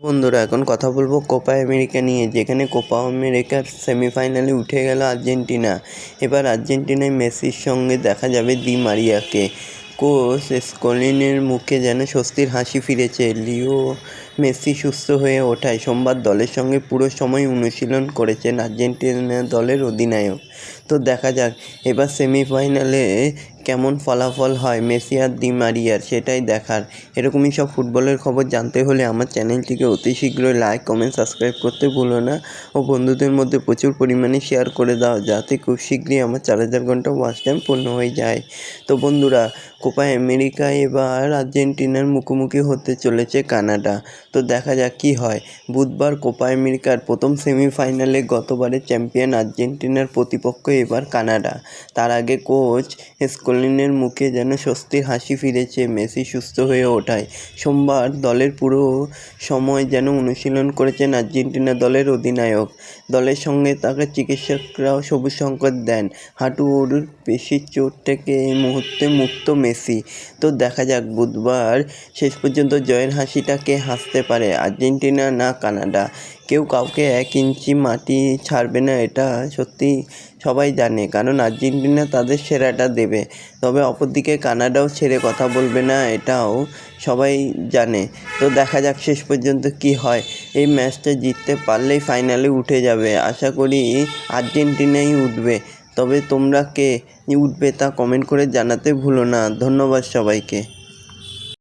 বন্ধুরা, এখন কথা বলবো কোপা আমেরিকা নিয়ে, যেখানে কোপা আমেরিকার সেমিফাইনালে উঠে গেল আর্জেন্টিনা। এবার আর্জেন্টিনায় মেসির সঙ্গে দেখা যাবে দি মারিয়াকে। কোচ স্কলিনির মুখে যেন স্বস্তির হাসি ফিরেছে। লিও মেসি সুস্থ হয়ে ওঠায় সোমবার দলের সঙ্গে পুরো সময় অনুশীলন করেছেন আর্জেন্টিনা দলের অধিনায়ক। তো দেখা যাক এবার সেমিফাইনালে কেমন ফলাফল হয় মেসি আর দি মারিয়ার, সেটাই দেখার। এরকমই সব ফুটবলের খবর জানতে হলে আমার চ্যানেলটিকে অতি শীঘ্রই লাইক, কমেন্ট, সাবস্ক্রাইব করতে ভুলো না ও বন্ধুদের মধ্যে প্রচুর পরিমাণে শেয়ার করে দাও, যাতে খুব শীঘ্রই আমার 4000 ঘন্টা ওয়াচ টাইম পূর্ণ হয়ে যায়। তো বন্ধুরা, কোপা আমেরিকা এবার আর্জেন্টিনার মুখোমুখি হতে চলেছে কানাডা। তো দেখা যাক কী হয়। বুধবার কোপা আমেরিকার প্রথম সেমিফাইনালে গতবারের চ্যাম্পিয়ন আর্জেন্টিনার প্রতিপক্ষ এবার কানাডা। তার আগে কোচ স্কলিনের মুখে যেন স্বস্তির হাসি ফিরেছে মেসি সুস্থ হয়ে ওঠায়। সোমবার দলের পুরো সময় যেন অনুশীলন করেছেন আর্জেন্টিনা দলের অধিনায়ক। দলের সঙ্গে তাকে চিকিৎসকরাও সবুজ সংকেত দেন। হাঁটুর পেশির চোট থেকে এই মুহূর্তে মুক্ত মেসি। তো দেখা যাক বুধবার শেষ পর্যন্ত জয়ের হাসিটা কে হাসতে পারে, আর্জেন্টিনা না কানাডা। কেউ কাউকে 1 ইঞ্চি মাটি ছাড়বে না, এটা সত্যি সবাই জানে, কারণ আর্জেন্টিনা তাদের সেরাটা দেবে। তবে অপরদিকে কানাডাও ছেড়ে কথা বলবে না, এটাও সবাই জানে। তো দেখা যাক শেষ পর্যন্ত কি হয়। এই ম্যাচটা জিততে পারলেই ফাইনালে উঠে যাবে। আশা করি আর্জেন্টিনাই উঠবে। তবে তোমরা কে উঠবে তা কমেন্ট করে জানাতে ভুলো না। ধন্যবাদ সবাইকে।